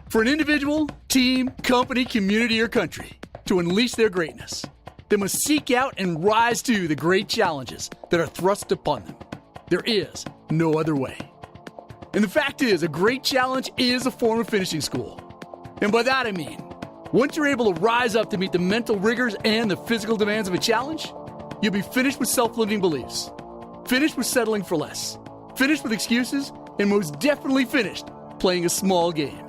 For an individual, team, company, community, or country to unleash their greatness, they must seek out and rise to the great challenges that are thrust upon them. There is no other way. And the fact is, a great challenge is a form of finishing school. And by that I mean, once you're able to rise up to meet the mental rigors and the physical demands of a challenge, you'll be finished with self-limiting beliefs, finished with settling for less, finished with excuses, and most definitely finished playing a small game.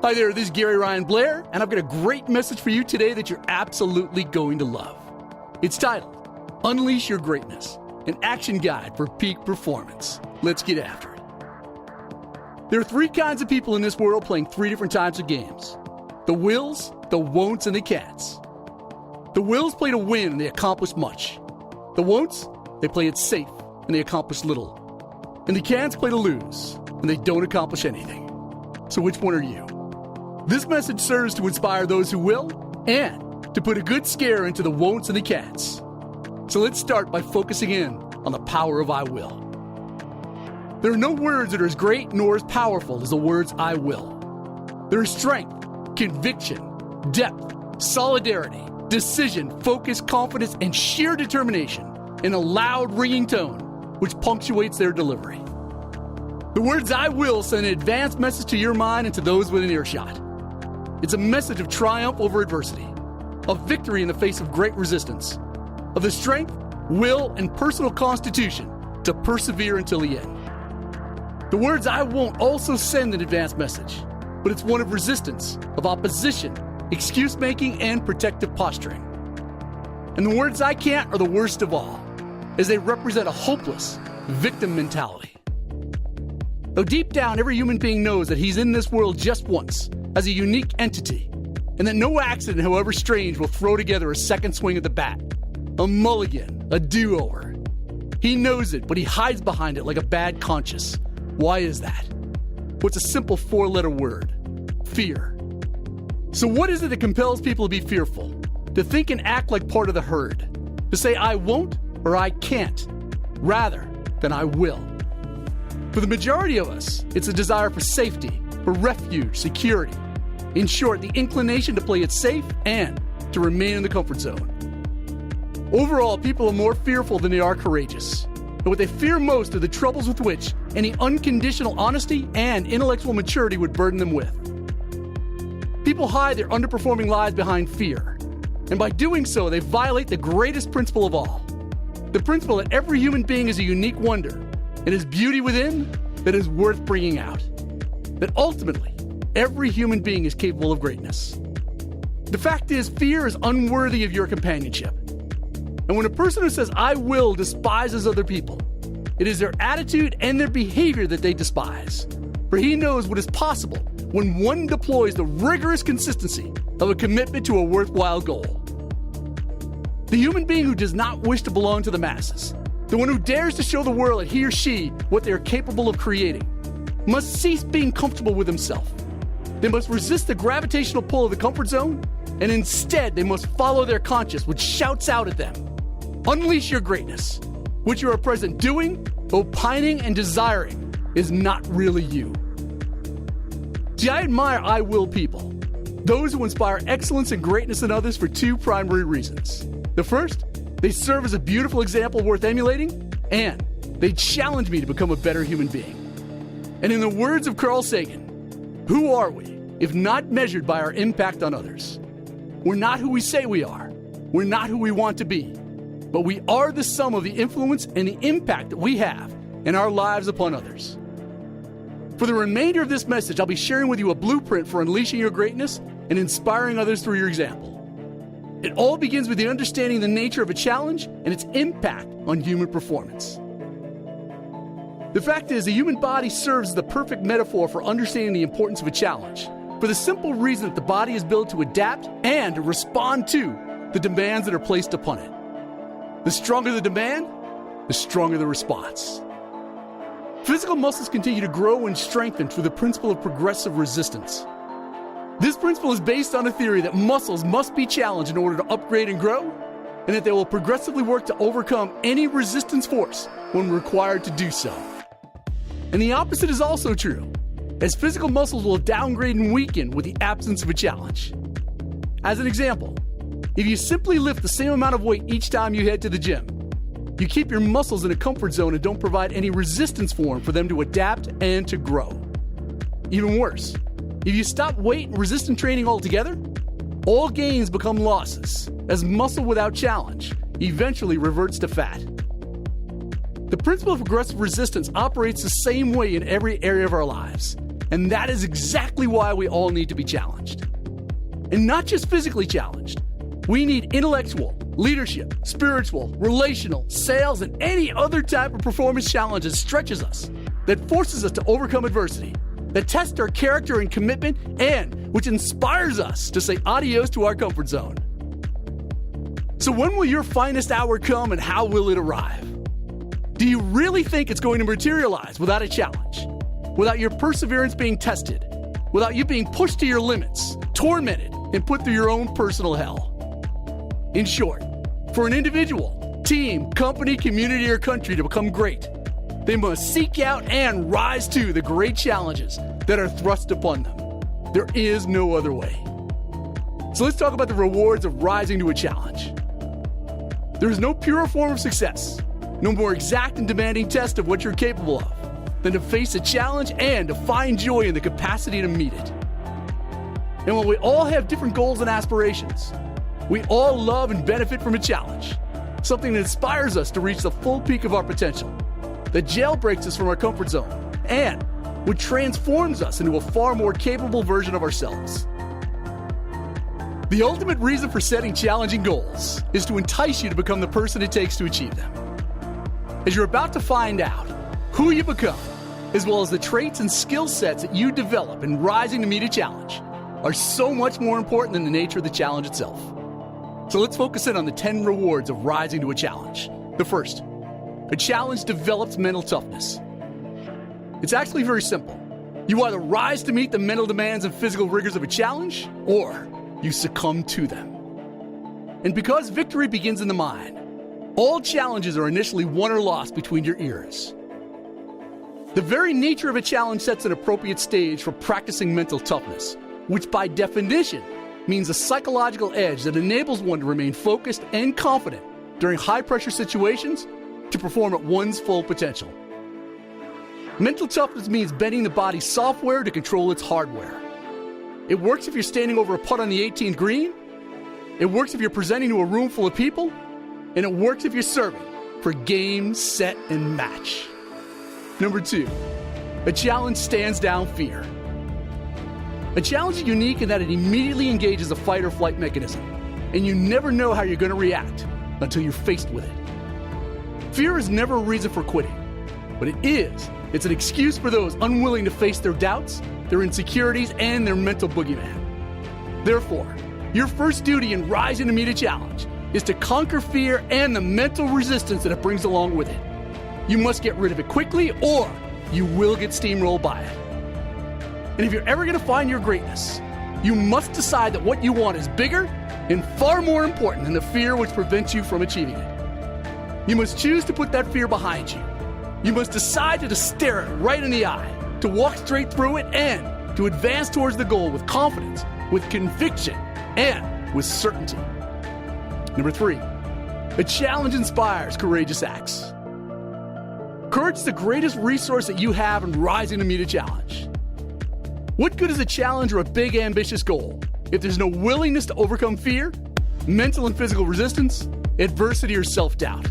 Hi there, this is Gary Ryan Blair, and I've got a great message for you today that you're absolutely going to love. It's titled, Unleash Your Greatness, an action guide for peak performance. Let's get after it. There are three kinds of people in this world playing three different types of games. The wills, the won'ts, and the can'ts. The wills play to win and they accomplish much. The won'ts, they play it safe and they accomplish little. And the can'ts play to lose and they don't accomplish anything. So which one are you? This message serves to inspire those who will and to put a good scare into the won'ts and the can'ts. So let's start by focusing in on the power of I will. There are no words that are as great nor as powerful as the words I will. There is strength, conviction, depth, solidarity, decision, focus, confidence, and sheer determination in a loud, ringing tone which punctuates their delivery. The words I will send an advanced message to your mind and to those within earshot. It's a message of triumph over adversity, of victory in the face of great resistance, of the strength, will, and personal constitution to persevere until the end. The words I won't also send an advanced message, but it's one of resistance, of opposition, excuse-making, and protective posturing. And the words I can't are the worst of all, as they represent a hopeless victim mentality. Though deep down, every human being knows that he's in this world just once, as a unique entity, and that no accident, however strange, will throw together a second swing of the bat, a mulligan, a do-over. He knows it, but he hides behind it like a bad conscience. Why is that? Well, it's a simple four-letter word: fear. So what is it that compels people to be fearful? To think and act like part of the herd. To say I won't or I can't, rather than I will. For the majority of us, it's a desire for safety, for refuge, security. In short, the inclination to play it safe and to remain in the comfort zone. Overall, people are more fearful than they are courageous. And what they fear most are the troubles with which any unconditional honesty and intellectual maturity would burden them with. People hide their underperforming lives behind fear. And by doing so, they violate the greatest principle of all. The principle that every human being is a unique wonder and has beauty within that is worth bringing out. That ultimately, every human being is capable of greatness. The fact is, fear is unworthy of your companionship. And when a person who says, I will, despises other people, it is their attitude and their behavior that they despise. For he knows what is possible when one deploys the rigorous consistency of a commitment to a worthwhile goal. The human being who does not wish to belong to the masses, the one who dares to show the world that he or she what they are capable of creating, must cease being comfortable with himself. They must resist the gravitational pull of the comfort zone, and instead they must follow their conscience, which shouts out at them, unleash your greatness. What you are present doing, opining, and desiring is not really you. See, I admire I will people, those who inspire excellence and greatness in others for two primary reasons. The first, they serve as a beautiful example worth emulating, and they challenge me to become a better human being. And in the words of Carl Sagan, who are we if not measured by our impact on others? We're not who we say we are. We're not who we want to be. But we are the sum of the influence and the impact that we have in our lives upon others. For the remainder of this message, I'll be sharing with you a blueprint for unleashing your greatness and inspiring others through your example. It all begins with the understanding the nature of a challenge and its impact on human performance. The fact is, the human body serves as the perfect metaphor for understanding the importance of a challenge, for the simple reason that the body is built to adapt and to respond to the demands that are placed upon it. The stronger the demand, the stronger the response. Physical muscles continue to grow and strengthen through the principle of progressive resistance. This principle is based on a theory that muscles must be challenged in order to upgrade and grow, and that they will progressively work to overcome any resistance force when required to do so. And the opposite is also true. as physical muscles will downgrade and weaken with the absence of a challenge. As an example, if you simply lift the same amount of weight each time you head to the gym, you keep your muscles in a comfort zone and don't provide any resistance for them to adapt and to grow. Even worse, if you stop weight and resistance training altogether, all gains become losses, as muscle without challenge eventually reverts to fat. The principle of progressive resistance operates the same way in every area of our lives, and that is exactly why we all need to be challenged. And not just physically challenged. We need intellectual, leadership, spiritual, relational, sales, and any other type of performance challenge that stretches us, that forces us to overcome adversity, that tests our character and commitment, and which inspires us to say adios to our comfort zone. So when will your finest hour come and how will it arrive? Do you really think it's going to materialize without a challenge? Without your perseverance being tested? Without you being pushed to your limits, tormented, and put through your own personal hell? In short, for an individual, team, company, community, or country to become great, they must seek out and rise to the great challenges that are thrust upon them. There is no other way. So let's talk about the rewards of rising to a challenge. There is no purer form of success, no more exact and demanding test of what you're capable of, than to face a challenge and to find joy in the capacity to meet it. And while we all have different goals and aspirations, we all love and benefit from a challenge, something that inspires us to reach the full peak of our potential, that jailbreaks us from our comfort zone, and which transforms us into a far more capable version of ourselves. The ultimate reason for setting challenging goals is to entice you to become the person it takes to achieve them. As you're about to find out, who you become, as well as the traits and skill sets that you develop in rising to meet a challenge, are so much more important than the nature of the challenge itself. So let's focus in on the 10 rewards of rising to a challenge. The first, a challenge develops mental toughness. It's actually very simple. You either rise to meet the mental demands and physical rigors of a challenge, or you succumb to them. And because victory begins in the mind, all challenges are initially won or lost between your ears. The very nature of a challenge sets an appropriate stage for practicing mental toughness, which by definition means a psychological edge that enables one to remain focused and confident during high-pressure situations to perform at one's full potential. Mental toughness means bending the body's software to control its hardware. It works if you're standing over a putt on the 18th green, it works if you're presenting to a room full of people, and it works if you're serving for game, set, and match. Number 2, a challenge stands down fear. A challenge is unique in that it immediately engages a fight or flight mechanism, and you never know how you're going to react until you're faced with it. Fear is never a reason for quitting, but it's an excuse for those unwilling to face their doubts, their insecurities, and their mental boogeyman. Therefore, your first duty in rising to meet a challenge is to conquer fear and the mental resistance that it brings along with it. You must get rid of it quickly, or you will get steamrolled by it. And if you're ever going to find your greatness, you must decide that what you want is bigger and far more important than the fear which prevents you from achieving it. You must choose to put that fear behind you. You must decide to stare it right in the eye, to walk straight through it, and to advance towards the goal with confidence, with conviction, and with certainty. Number 3, a challenge inspires courageous acts. Courage is the greatest resource that you have in rising to meet a challenge. What good is a challenge or a big ambitious goal if there's no willingness to overcome fear, mental and physical resistance, adversity, or self-doubt?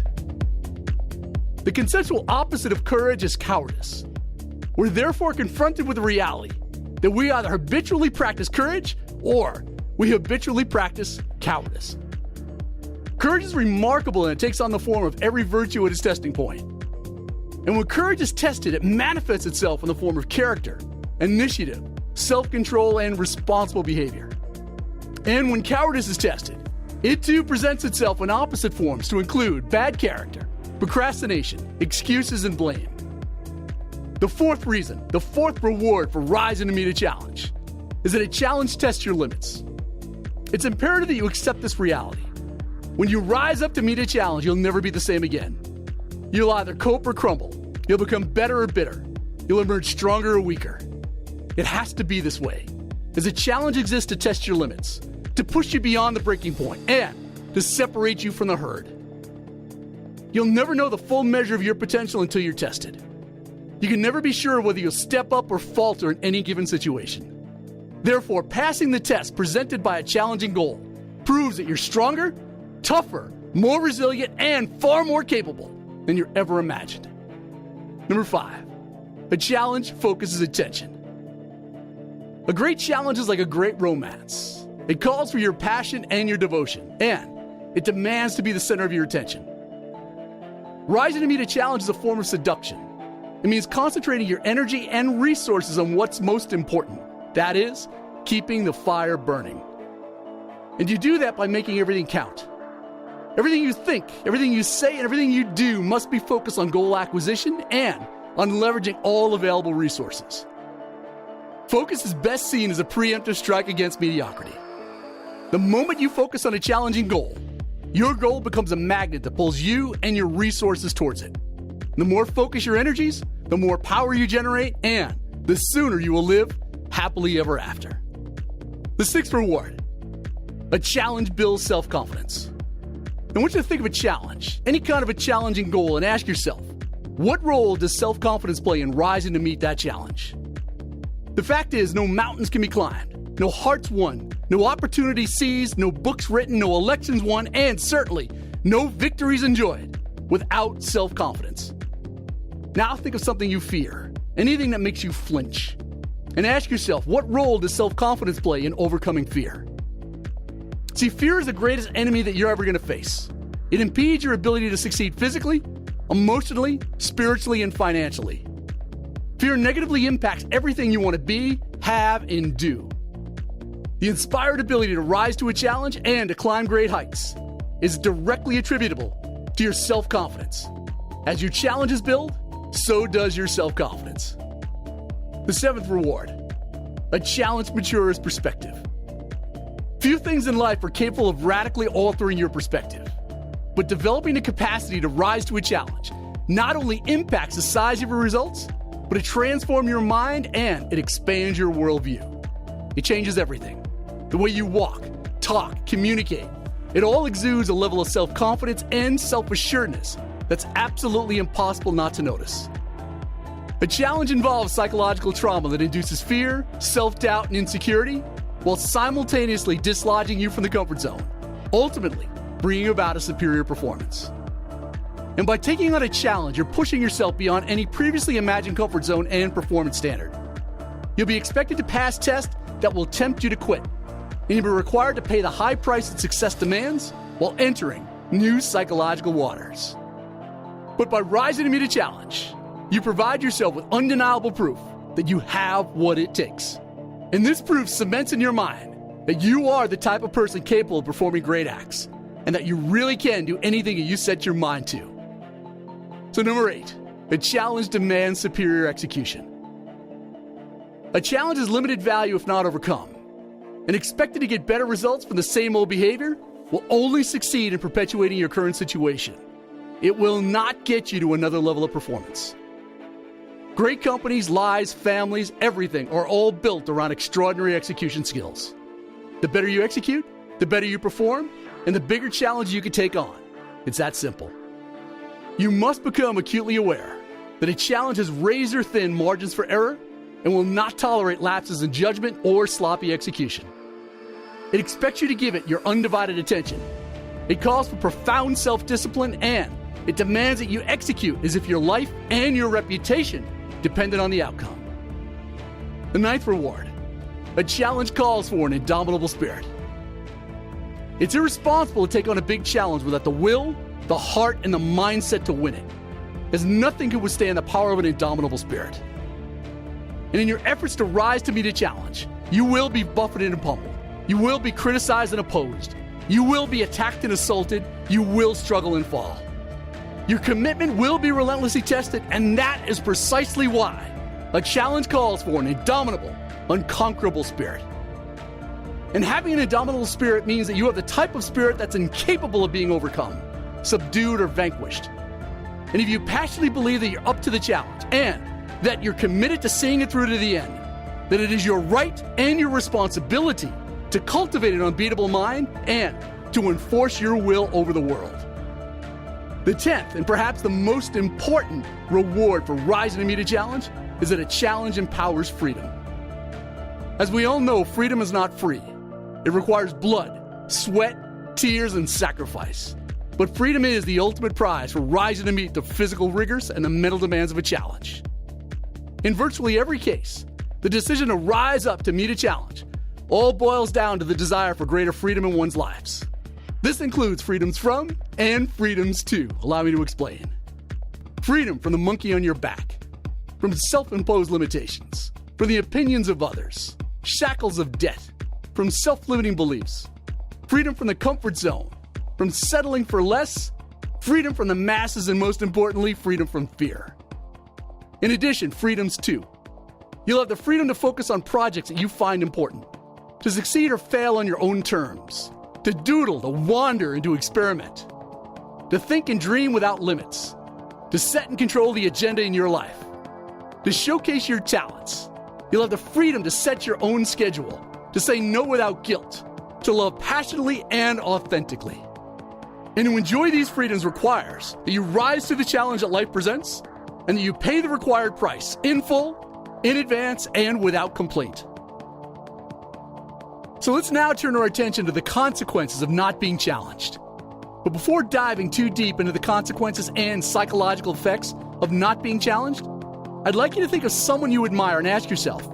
The conceptual opposite of courage is cowardice. We're therefore confronted with the reality that we either habitually practice courage or we habitually practice cowardice. Courage is remarkable, and it takes on the form of every virtue at its testing point. And when courage is tested, it manifests itself in the form of character, initiative, self-control, and responsible behavior. And when cowardice is tested, it too presents itself in opposite forms to include bad character, procrastination, excuses, and blame. The fourth reward for rising to meet a challenge is that a challenge tests your limits. It's imperative that you accept this reality. When you rise up to meet a challenge, you'll never be the same again. You'll either cope or crumble. You'll become better or bitter. You'll emerge stronger or weaker. It has to be this way, as a challenge exists to test your limits, to push you beyond the breaking point, and to separate you from the herd. You'll never know the full measure of your potential until you're tested. You can never be sure whether you'll step up or falter in any given situation. Therefore, passing the test presented by a challenging goal proves that you're stronger, tougher, more resilient, and far more capable than you ever imagined. Number 5, a challenge focuses attention. A great challenge is like a great romance. It calls for your passion and your devotion, and it demands to be the center of your attention. Rising to meet a challenge is a form of seduction. It means concentrating your energy and resources on what's most important. That is, keeping the fire burning. And you do that by making everything count. Everything you think, everything you say, and everything you do must be focused on goal acquisition and on leveraging all available resources. Focus is best seen as a preemptive strike against mediocrity. The moment you focus on a challenging goal, your goal becomes a magnet that pulls you and your resources towards it. The more focused your energies, the more power you generate, and the sooner you will live happily ever after. The 6th reward, a challenge builds self-confidence. I want you to think of a challenge, any kind of a challenging goal, and ask yourself, what role does self-confidence play in rising to meet that challenge? The fact is, no mountains can be climbed, no hearts won, no opportunities seized, no books written, no elections won, and certainly no victories enjoyed without self-confidence. Now think of something you fear, anything that makes you flinch, and ask yourself, what role does self-confidence play in overcoming fear? See, fear is the greatest enemy that you're ever going to face. It impedes your ability to succeed physically, emotionally, spiritually, and financially. Fear negatively impacts everything you want to be, have, and do. The inspired ability to rise to a challenge and to climb great heights is directly attributable to your self-confidence. As your challenges build, so does your self-confidence. The 7th reward, a challenge matures perspective. Few things in life are capable of radically altering your perspective, but developing the capacity to rise to a challenge not only impacts the size of your results, but it transforms your mind and it expands your worldview. It changes everything. The way you walk, talk, communicate. It all exudes a level of self-confidence and self-assuredness that's absolutely impossible not to notice. A challenge involves psychological trauma that induces fear, self-doubt, and insecurity, while simultaneously dislodging you from the comfort zone, ultimately bringing about a superior performance. And by taking on a challenge, you're pushing yourself beyond any previously imagined comfort zone and performance standard. You'll be expected to pass tests that will tempt you to quit, and you'll be required to pay the high price that success demands while entering new psychological waters. But by rising to meet a challenge, you provide yourself with undeniable proof that you have what it takes. And this proof cements in your mind that you are the type of person capable of performing great acts, and that you really can do anything that you set your mind to. So number 8, a challenge demands superior execution. A challenge is limited value if not overcome, and expecting to get better results from the same old behavior will only succeed in perpetuating your current situation. It will not get you to another level of performance. Great companies, lives, families, everything are all built around extraordinary execution skills. The better you execute, the better you perform, and the bigger challenge you can take on. It's that simple. You must become acutely aware that a challenge has razor-thin margins for error and will not tolerate lapses in judgment or sloppy execution. It expects you to give it your undivided attention. It calls for profound self-discipline, and it demands that you execute as if your life and your reputation depended on the outcome. The 9th reward, a challenge calls for an indomitable spirit. It's irresponsible to take on a big challenge without the will, the heart, and the mindset to win it, as nothing can withstand the power of an indomitable spirit. And in your efforts to rise to meet a challenge, you will be buffeted and pummeled. You will be criticized and opposed. You will be attacked and assaulted. You will struggle and fall. Your commitment will be relentlessly tested, and that is precisely why a challenge calls for an indomitable, unconquerable spirit. And having an indomitable spirit means that you have the type of spirit that's incapable of being overcome, subdued, or vanquished. And if you passionately believe that you're up to the challenge and that you're committed to seeing it through to the end, that it is your right and your responsibility to cultivate an unbeatable mind and to enforce your will over the world. The 10th, and perhaps the most important reward for rising to meet a challenge, is that a challenge empowers freedom. As we all know, freedom is not free. It requires blood, sweat, tears, and sacrifice. But freedom is the ultimate prize for rising to meet the physical rigors and the mental demands of a challenge. In virtually every case, the decision to rise up to meet a challenge all boils down to the desire for greater freedom in one's lives. This includes freedoms from and freedoms to. Allow me to explain. Freedom from the monkey on your back, from self-imposed limitations, from the opinions of others, shackles of debt, from self-limiting beliefs. Freedom from the comfort zone, from settling for less, freedom from the masses, and most importantly, freedom from fear. In addition, freedoms too. You'll have the freedom to focus on projects that you find important, to succeed or fail on your own terms, to doodle, to wander, and to experiment, to think and dream without limits, to set and control the agenda in your life, to showcase your talents. You'll have the freedom to set your own schedule, to say no without guilt, to love passionately and authentically. And to enjoy these freedoms requires that you rise to the challenge that life presents and that you pay the required price in full, in advance, and without complaint. So let's now turn our attention to the consequences of not being challenged. But before diving too deep into the consequences and psychological effects of not being challenged, I'd like you to think of someone you admire and ask yourself,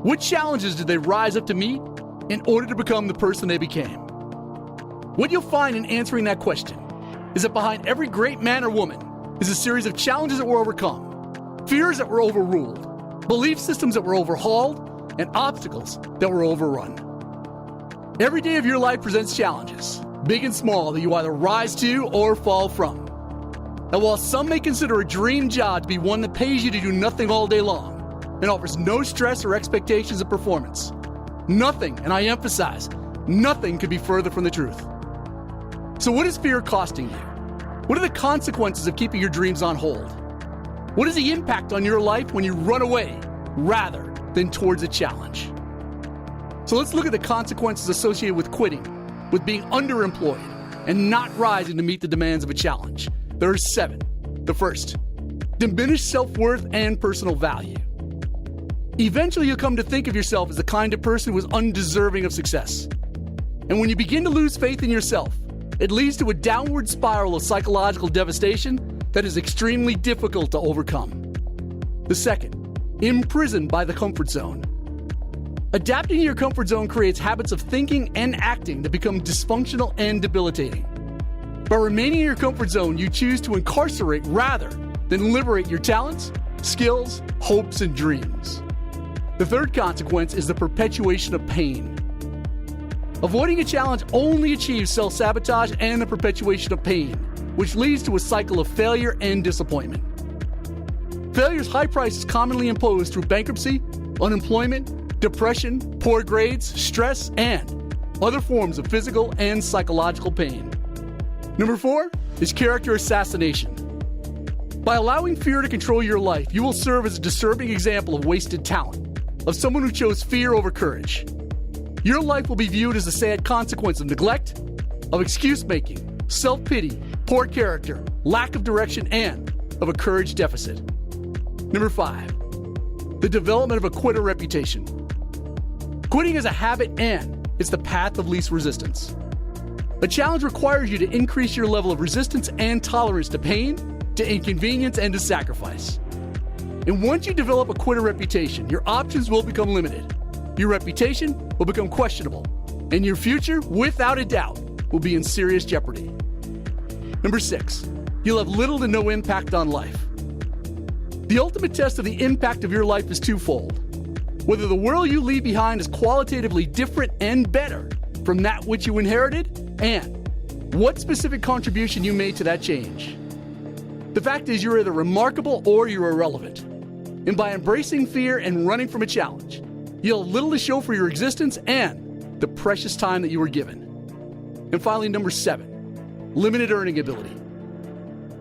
what challenges did they rise up to meet in order to become the person they became? What you'll find in answering that question is that behind every great man or woman is a series of challenges that were overcome, fears that were overruled, belief systems that were overhauled, and obstacles that were overrun. Every day of your life presents challenges, big and small, that you either rise to or fall from. And while some may consider a dream job to be one that pays you to do nothing all day long and offers no stress or expectations of performance, nothing, and I emphasize, nothing could be further from the truth. So what is fear costing you? What are the consequences of keeping your dreams on hold? What is the impact on your life when you run away rather than towards a challenge? So let's look at the consequences associated with quitting, with being underemployed, and not rising to meet the demands of a challenge. There are 7. The first, diminished self-worth and personal value. Eventually, you'll come to think of yourself as the kind of person who is undeserving of success. And when you begin to lose faith in yourself, it leads to a downward spiral of psychological devastation that is extremely difficult to overcome. The second, imprisoned by the comfort zone. Adapting to your comfort zone creates habits of thinking and acting that become dysfunctional and debilitating. By remaining in your comfort zone, you choose to incarcerate rather than liberate your talents, skills, hopes, and dreams. The third consequence is the perpetuation of pain. Avoiding a challenge only achieves self-sabotage and the perpetuation of pain, which leads to a cycle of failure and disappointment. Failure's high price is commonly imposed through bankruptcy, unemployment, depression, poor grades, stress, and other forms of physical and psychological pain. Number 4 is character assassination. By allowing fear to control your life, you will serve as a disturbing example of wasted talent, of someone who chose fear over courage. Your life will be viewed as a sad consequence of neglect, of excuse-making, self-pity, poor character, lack of direction, and of a courage deficit. Number 5, the development of a quitter reputation. Quitting is a habit and it's the path of least resistance. A challenge requires you to increase your level of resistance and tolerance to pain, to inconvenience, and to sacrifice. And once you develop a quitter reputation, your options will become limited. Your reputation will become questionable, and your future, without a doubt, will be in serious jeopardy. Number 6, you'll have little to no impact on life. The ultimate test of the impact of your life is twofold. Whether the world you leave behind is qualitatively different and better from that which you inherited, and what specific contribution you made to that change. The fact is, you're either remarkable or you're irrelevant. And by embracing fear and running from a challenge, you'll have little to show for your existence and the precious time that you were given. And finally, number 7, limited earning ability.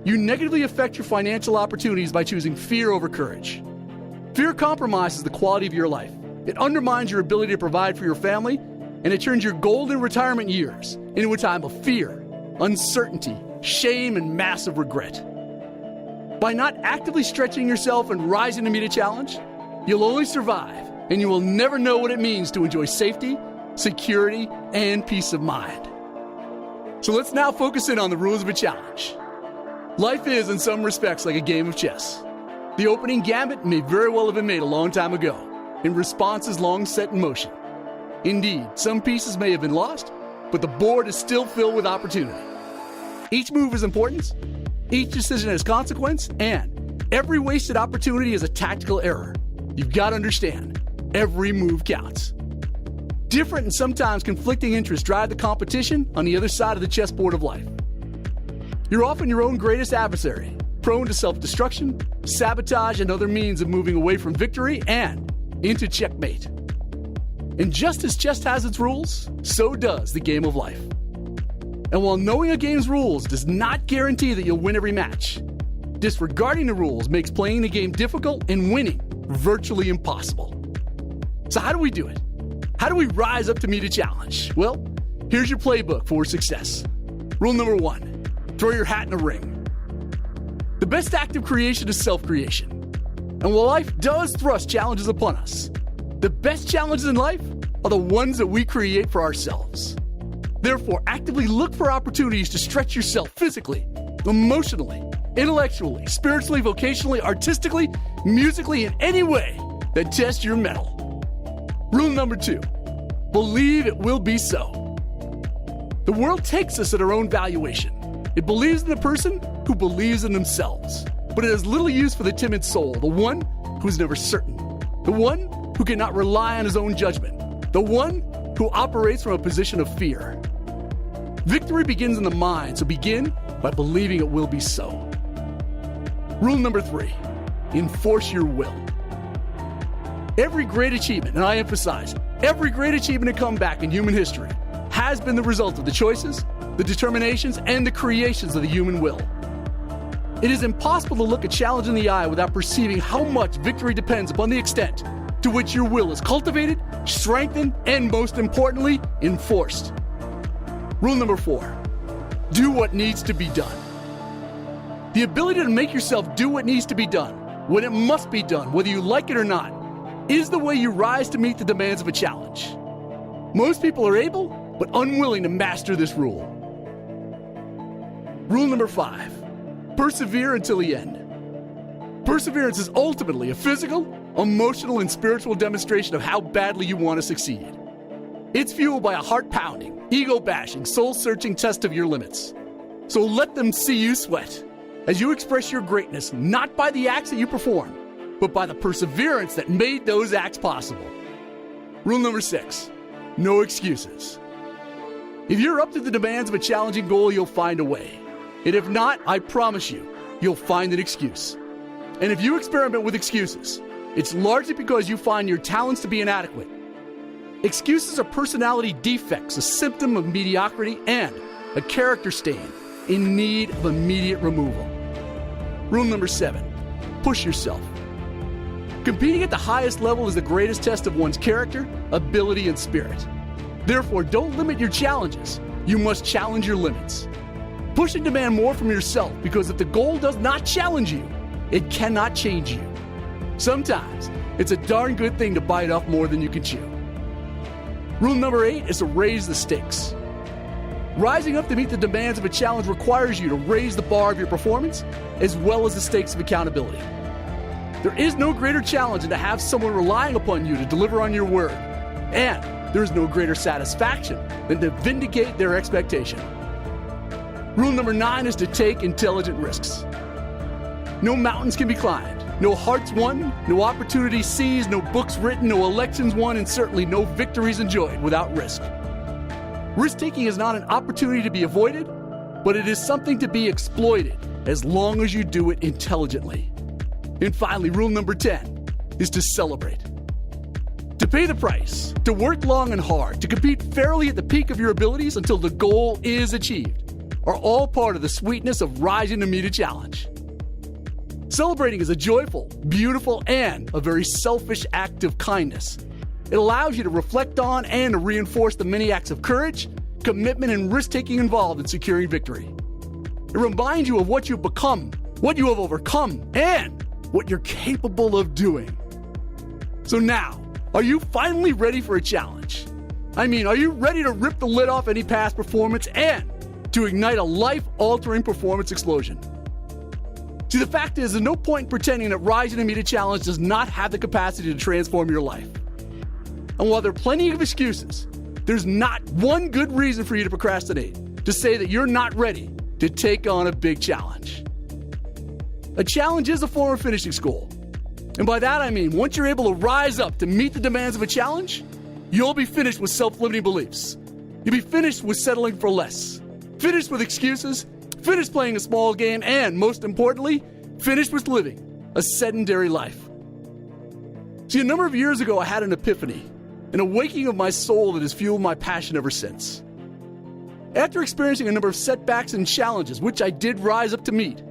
You negatively affect your financial opportunities by choosing fear over courage. Fear compromises the quality of your life, It undermines your ability to provide for your family, and it turns your golden retirement years into a time of fear, uncertainty, shame, and massive regret. By not actively stretching yourself and rising to meet a challenge, you'll only survive, and you will never know what it means to enjoy safety, security, and peace of mind. So let's now focus in on the rules of a challenge. Life is, in some respects, like a game of chess. The opening gambit may very well have been made a long time ago, and responses long set in motion. Indeed, some pieces may have been lost, but the board is still filled with opportunity. Each move is important, each decision has consequence, and every wasted opportunity is a tactical error. You've got to understand, every move counts. Different and sometimes conflicting interests drive the competition on the other side of the chessboard of life. You're often your own greatest adversary, prone to self-destruction, sabotage, and other means of moving away from victory and into checkmate. And just as chess has its rules, so does the game of life. And while knowing a game's rules does not guarantee that you'll win every match, disregarding the rules makes playing the game difficult and winning virtually impossible. So how do we do it? How do we rise up to meet a challenge? Well, here's your playbook for success. Rule number 1, throw your hat in the ring. The best act of creation is self-creation. And while life does thrust challenges upon us, the best challenges in life are the ones that we create for ourselves. Therefore, actively look for opportunities to stretch yourself physically, emotionally, intellectually, spiritually, vocationally, artistically, musically, in any way that tests your mettle. Rule number 2, believe it will be so. The world takes us at our own valuation. It believes in the person who believes in themselves. But it has little use for the timid soul, the one who's never certain, the one who cannot rely on his own judgment, the one who operates from a position of fear. Victory begins in the mind, so begin by believing it will be so. Rule number 3, enforce your will. Every great achievement, and I emphasize, every great achievement and comeback in human history has been the result of the choices, the determinations, and the creations of the human will. It is impossible to look a challenge in the eye without perceiving how much victory depends upon the extent to which your will is cultivated, strengthened, and most importantly, enforced. Rule number 4, do what needs to be done. The ability to make yourself do what needs to be done, when it must be done, whether you like it or not, is the way you rise to meet the demands of a challenge. Most people are able, but unwilling to master this rule. Rule number 5, persevere until the end. Perseverance is ultimately a physical, emotional, and spiritual demonstration of how badly you want to succeed. It's fueled by a heart-pounding, ego-bashing, soul-searching test of your limits. So let them see you sweat as you express your greatness not by the acts that you perform, but by the perseverance that made those acts possible. Rule number 6, no excuses. If you're up to the demands of a challenging goal, you'll find a way. And if not, I promise you, you'll find an excuse. And if you experiment with excuses, it's largely because you find your talents to be inadequate. Excuses are personality defects, a symptom of mediocrity, and a character stain in need of immediate removal. Rule number 7, push yourself. Competing at the highest level is the greatest test of one's character, ability, and spirit. Therefore, don't limit your challenges. You must challenge your limits. Push and demand more from yourself, because if the goal does not challenge you, it cannot change you. Sometimes, it's a darn good thing to bite off more than you can chew. Rule number 8 is to raise the stakes. Rising up to meet the demands of a challenge requires you to raise the bar of your performance, as well as the stakes of accountability. There is no greater challenge than to have someone relying upon you to deliver on your word. And there is no greater satisfaction than to vindicate their expectation. Rule number 9 is to take intelligent risks. No mountains can be climbed, no hearts won, no opportunities seized, no books written, no elections won, and certainly no victories enjoyed without risk. Risk-taking is not an opportunity to be avoided, but it is something to be exploited as long as you do it intelligently. And finally, rule number 10 is to celebrate. To pay the price, to work long and hard, to compete fairly at the peak of your abilities until the goal is achieved, are all part of the sweetness of rising to meet a challenge. Celebrating is a joyful, beautiful, and a very selfish act of kindness. It allows you to reflect on and to reinforce the many acts of courage, commitment, and risk-taking involved in securing victory. It reminds you of what you've become, what you have overcome, and what you're capable of doing. So now, are you finally ready for a challenge? I mean, are you ready to rip the lid off any past performance and to ignite a life-altering performance explosion? See, the fact is, there's no point in pretending that rising to meet a challenge does not have the capacity to transform your life. And while there are plenty of excuses, there's not one good reason for you to procrastinate, to say that you're not ready to take on a big challenge. A challenge is a form of finishing school. And by that I mean, once you're able to rise up to meet the demands of a challenge, you'll be finished with self-limiting beliefs. You'll be finished with settling for less, finished with excuses, finished playing a small game, and most importantly, finished with living a sedentary life. See, a number of years ago, I had an epiphany, an awakening of my soul that has fueled my passion ever since. After experiencing a number of setbacks and challenges, which I did rise up to meet,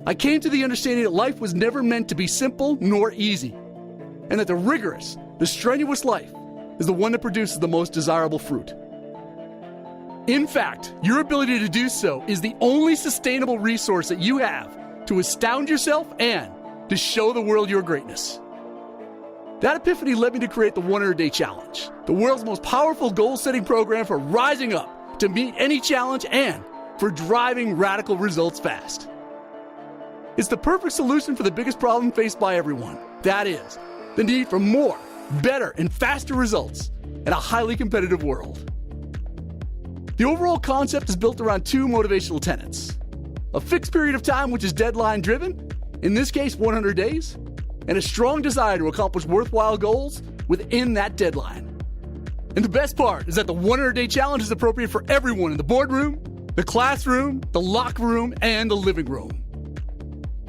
I came to the understanding that life was never meant to be simple nor easy, and that the rigorous, the strenuous life is the one that produces the most desirable fruit. In fact, your ability to do so is the only sustainable resource that you have to astound yourself and to show the world your greatness. That epiphany led me to create the 100-Day Challenge, the world's most powerful goal-setting program for rising up to meet any challenge and for driving radical results fast. It's the perfect solution for the biggest problem faced by everyone. That is, the need for more, better, and faster results in a highly competitive world. The overall concept is built around two motivational tenets: a fixed period of time, which is deadline-driven, in this case 100 days, and a strong desire to accomplish worthwhile goals within that deadline. And the best part is that the 100-Day Challenge is appropriate for everyone in the boardroom, the classroom, the locker room, and the living room.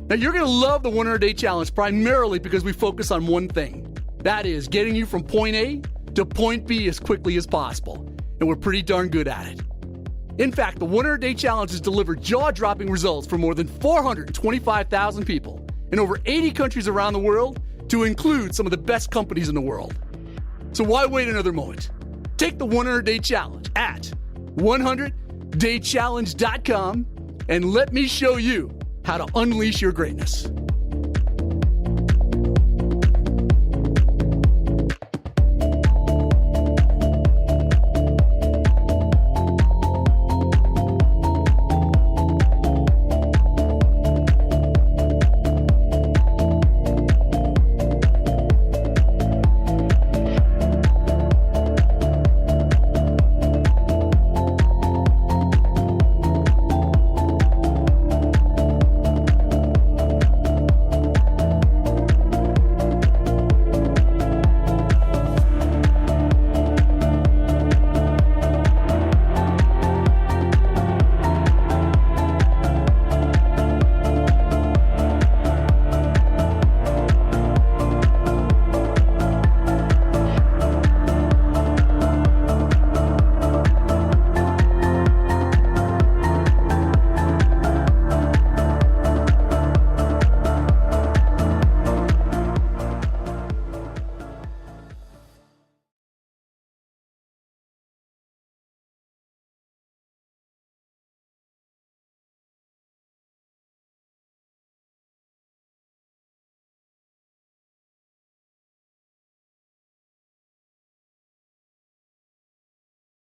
Now, you're going to love the 100-Day Challenge primarily because we focus on one thing. That is, getting you from point A to point B as quickly as possible. And we're pretty darn good at it. In fact, the 100-Day Challenge has delivered jaw-dropping results for more than 425,000 people in over 80 countries around the world, to include some of the best companies in the world. So why wait another moment? Take the 100-Day Challenge at 100daychallenge.com and let me show you how to unleash your greatness.